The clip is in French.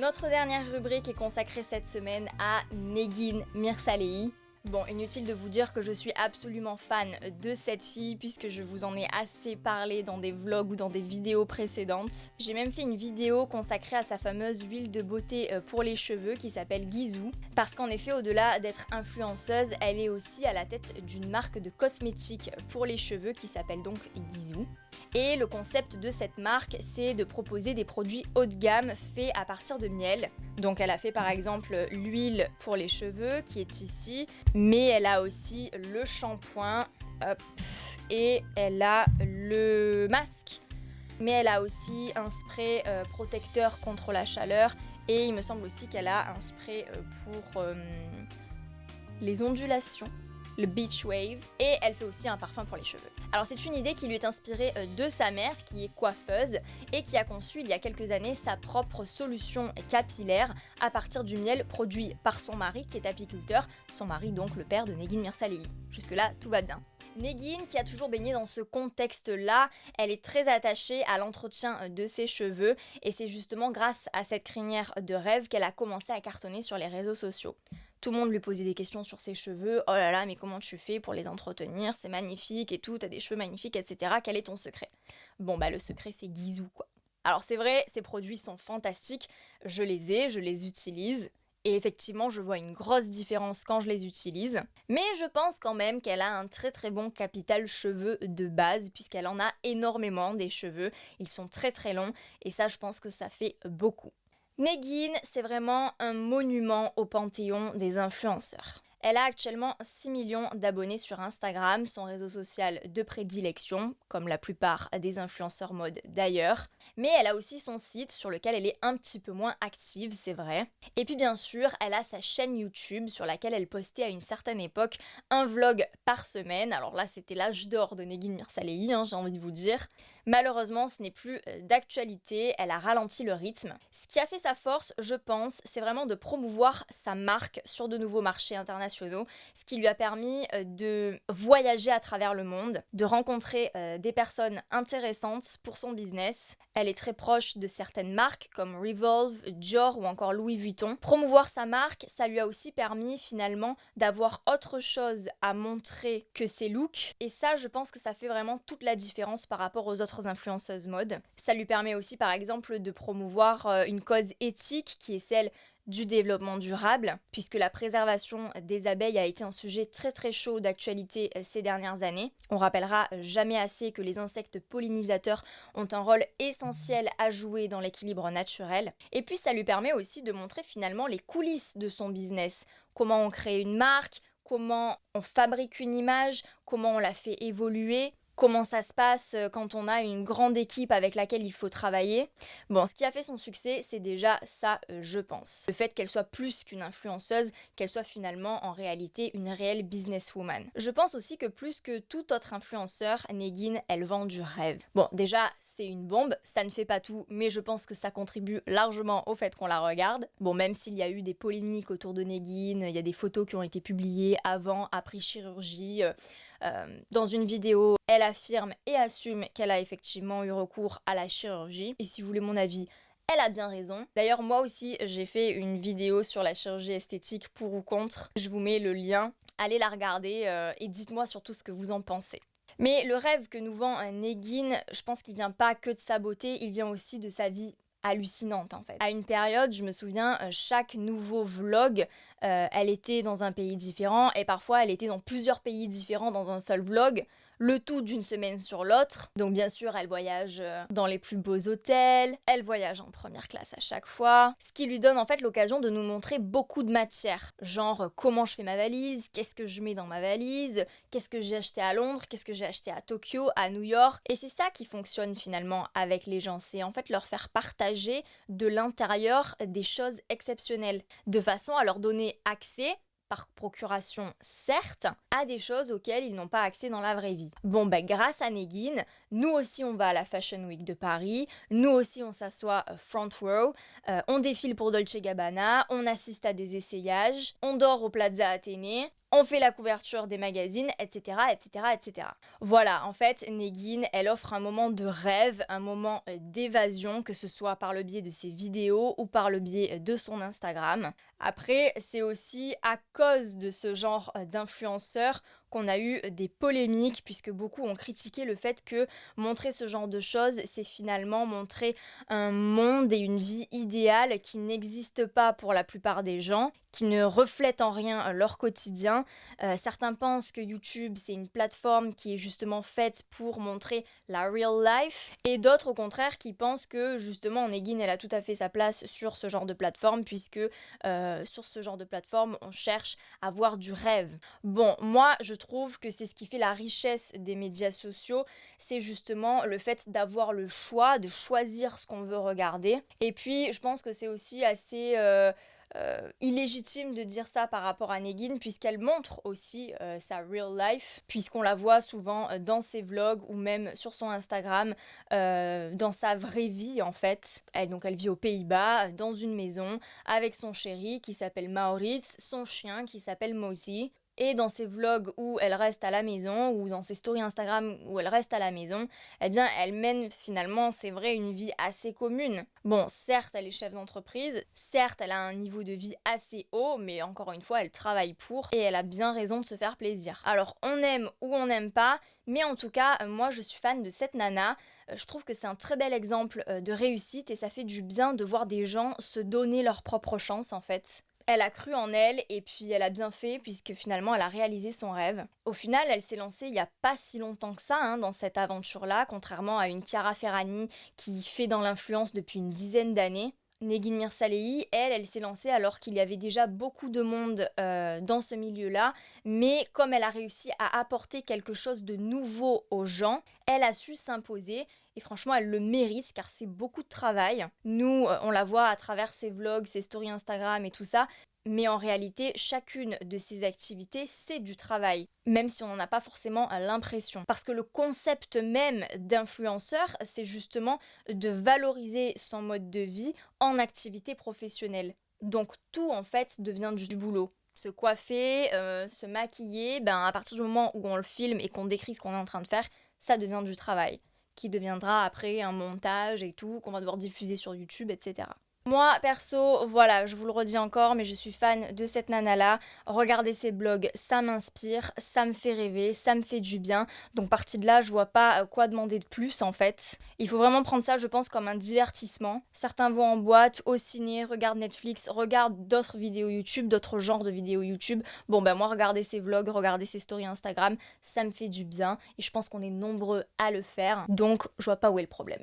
Notre dernière rubrique est consacrée cette semaine à Negin Mirsalei. Bon, inutile de vous dire que je suis absolument fan de cette fille puisque je vous en ai assez parlé dans des vlogs ou dans des vidéos précédentes. J'ai même fait une vidéo consacrée à sa fameuse huile de beauté pour les cheveux qui s'appelle Gisou. Parce qu'en effet, au-delà d'être influenceuse, elle est aussi à la tête d'une marque de cosmétiques pour les cheveux qui s'appelle donc Gisou. Et le concept de cette marque, c'est de proposer des produits haut de gamme faits à partir de miel. Donc elle a fait par exemple l'huile pour les cheveux qui est ici, mais elle a aussi le shampoing, et elle a le masque. Mais elle a aussi un spray protecteur contre la chaleur, et il me semble aussi qu'elle a un spray pour les ondulations, le beach wave, et elle fait aussi un parfum pour les cheveux. Alors c'est une idée qui lui est inspirée de sa mère qui est coiffeuse et qui a conçu il y a quelques années sa propre solution capillaire à partir du miel produit par son mari qui est apiculteur, son mari donc le père de Negin Mirsalei. Jusque là tout va bien. Negin, qui a toujours baigné dans ce contexte-là, elle est très attachée à l'entretien de ses cheveux et c'est justement grâce à cette crinière de rêve qu'elle a commencé à cartonner sur les réseaux sociaux. Tout le monde lui posait des questions sur ses cheveux. Oh là là, mais comment tu fais pour les entretenir? C'est magnifique et tout, t'as des cheveux magnifiques, etc. Quel est ton secret? Bon, bah le secret, c'est Gisou, quoi. Alors c'est vrai, ces produits sont fantastiques. Je les utilise. Et effectivement, je vois une grosse différence quand je les utilise. Mais je pense quand même qu'elle a un très très bon capital cheveux de base, puisqu'elle en a énormément des cheveux. Ils sont très très longs, et ça, je pense que ça fait beaucoup. Negin, c'est vraiment un monument au panthéon des influenceurs. Elle a actuellement 6 millions d'abonnés sur Instagram, son réseau social de prédilection, comme la plupart des influenceurs mode d'ailleurs. Mais elle a aussi son site sur lequel elle est un petit peu moins active, c'est vrai. Et puis bien sûr, elle a sa chaîne YouTube sur laquelle elle postait à une certaine époque un vlog par semaine. Alors là, c'était l'âge d'or de Negin Mirsalei, j'ai envie de vous dire. Malheureusement, ce n'est plus d'actualité, elle a ralenti le rythme. Ce qui a fait sa force, je pense, c'est vraiment de promouvoir sa marque sur de nouveaux marchés internationaux, ce qui lui a permis de voyager à travers le monde, de rencontrer des personnes intéressantes pour son business. Elle est très proche de certaines marques comme Revolve, Dior ou encore Louis Vuitton. Promouvoir sa marque, ça lui a aussi permis finalement d'avoir autre chose à montrer que ses looks. Et ça, je pense que ça fait vraiment toute la différence par rapport aux autres influenceuses mode. Ça lui permet aussi par exemple de promouvoir une cause éthique qui est celle du développement durable, puisque la préservation des abeilles a été un sujet très très chaud d'actualité ces dernières années. On rappellera jamais assez que les insectes pollinisateurs ont un rôle essentiel à jouer dans l'équilibre naturel. Et puis ça lui permet aussi de montrer finalement les coulisses de son business. Comment on crée une marque, comment on fabrique une image, comment on la fait évoluer. Comment ça se passe quand on a une grande équipe avec laquelle il faut travailler. Bon, ce qui a fait son succès, c'est déjà ça, je pense. Le fait qu'elle soit plus qu'une influenceuse, qu'elle soit finalement en réalité une réelle businesswoman. Je pense aussi que plus que tout autre influenceur, Negin, elle vend du rêve. Bon, déjà, c'est une bombe, ça ne fait pas tout, mais je pense que ça contribue largement au fait qu'on la regarde. Bon, même s'il y a eu des polémiques autour de Negin, il y a des photos qui ont été publiées avant, après chirurgie. Dans une vidéo, elle affirme et assume qu'elle a effectivement eu recours à la chirurgie. Et si vous voulez mon avis, elle a bien raison. D'ailleurs, moi aussi, j'ai fait une vidéo sur la chirurgie esthétique pour ou contre. Je vous mets le lien. Allez la regarder et dites-moi surtout ce que vous en pensez. Mais le rêve que nous vend Negin, je pense qu'il vient pas que de sa beauté, il vient aussi de sa vie hallucinante en fait. À une période, je me souviens, chaque nouveau vlog, elle était dans un pays différent et parfois elle était dans plusieurs pays différents dans un seul vlog, le tout d'une semaine sur l'autre. Donc bien sûr, elle voyage dans les plus beaux hôtels, elle voyage en première classe à chaque fois, ce qui lui donne en fait l'occasion de nous montrer beaucoup de matière. Genre comment je fais ma valise, qu'est-ce que je mets dans ma valise, qu'est-ce que j'ai acheté à Londres, qu'est-ce que j'ai acheté à Tokyo, à New York. Et c'est ça qui fonctionne finalement avec les gens, c'est en fait leur faire partager de l'intérieur des choses exceptionnelles, de façon à leur donner accès par procuration certes, à des choses auxquelles ils n'ont pas accès dans la vraie vie. Bon ben grâce à Negin, nous aussi on va à la Fashion Week de Paris, nous aussi on s'assoit front row, on défile pour Dolce & Gabbana, on assiste à des essayages, on dort au Plaza Athénée, on fait la couverture des magazines, etc., etc., etc. Voilà, en fait, Negin, elle offre un moment de rêve, un moment d'évasion, que ce soit par le biais de ses vidéos ou par le biais de son Instagram. Après, c'est aussi à cause de ce genre d'influenceurs qu'on a eu des polémiques, puisque beaucoup ont critiqué le fait que montrer ce genre de choses, c'est finalement montrer un monde et une vie idéale qui n'existe pas pour la plupart des gens, qui ne reflètent en rien leur quotidien. Certains pensent que YouTube, c'est une plateforme qui est justement faite pour montrer la real life, et d'autres au contraire qui pensent que justement Negin, elle a tout à fait sa place sur ce genre de plateforme, puisque sur ce genre de plateforme, on cherche à voir du rêve. Bon, moi, je trouve que c'est ce qui fait la richesse des médias sociaux, c'est justement le fait d'avoir le choix, de choisir ce qu'on veut regarder. Et puis, je pense que c'est aussi assez illégitime de dire ça par rapport à Negin, puisqu'elle montre aussi sa real life, puisqu'on la voit souvent dans ses vlogs ou même sur son Instagram, dans sa vraie vie en fait. Elle vit aux Pays-Bas, dans une maison, avec son chéri qui s'appelle Maurits, son chien qui s'appelle Moussi. Et dans ses vlogs où elle reste à la maison, ou dans ses stories Instagram où elle reste à la maison, eh bien elle mène finalement, c'est vrai, une vie assez commune. Bon, certes, elle est chef d'entreprise, certes, elle a un niveau de vie assez haut, mais encore une fois, elle travaille pour, et elle a bien raison de se faire plaisir. Alors, on aime ou on n'aime pas, mais en tout cas, moi je suis fan de cette nana. Je trouve que c'est un très bel exemple de réussite, et ça fait du bien de voir des gens se donner leur propre chance en fait. Elle a cru en elle et puis elle a bien fait puisque finalement elle a réalisé son rêve. Au final, elle s'est lancée il y a pas si longtemps que ça dans cette aventure-là, contrairement à une Chiara Ferragni qui fait dans l'influence depuis une dizaine d'années. Negin Mirsalei, elle s'est lancée alors qu'il y avait déjà beaucoup de monde dans ce milieu-là, mais comme elle a réussi à apporter quelque chose de nouveau aux gens, elle a su s'imposer et franchement elle le mérite car c'est beaucoup de travail. Nous, on la voit à travers ses vlogs, ses stories Instagram et tout ça, mais en réalité, chacune de ces activités, c'est du travail, même si on n'en a pas forcément l'impression. Parce que le concept même d'influenceur, c'est justement de valoriser son mode de vie en activité professionnelle. Donc tout, en fait, devient du boulot. Se coiffer, se maquiller, à partir du moment où on le filme et qu'on décrit ce qu'on est en train de faire, ça devient du travail, qui deviendra après un montage et tout, qu'on va devoir diffuser sur YouTube, etc. Moi, perso, voilà, je vous le redis encore, mais je suis fan de cette nana-là. Regardez ses blogs, ça m'inspire, ça me fait rêver, ça me fait du bien. Donc partie de là, je vois pas quoi demander de plus en fait. Il faut vraiment prendre ça, je pense, comme un divertissement. Certains vont en boîte, au ciné, regardent Netflix, regardent d'autres vidéos YouTube, d'autres genres de vidéos YouTube. Bon, moi, regardez ses vlogs, regardez ses stories Instagram, ça me fait du bien. Et je pense qu'on est nombreux à le faire. Donc, je vois pas où est le problème.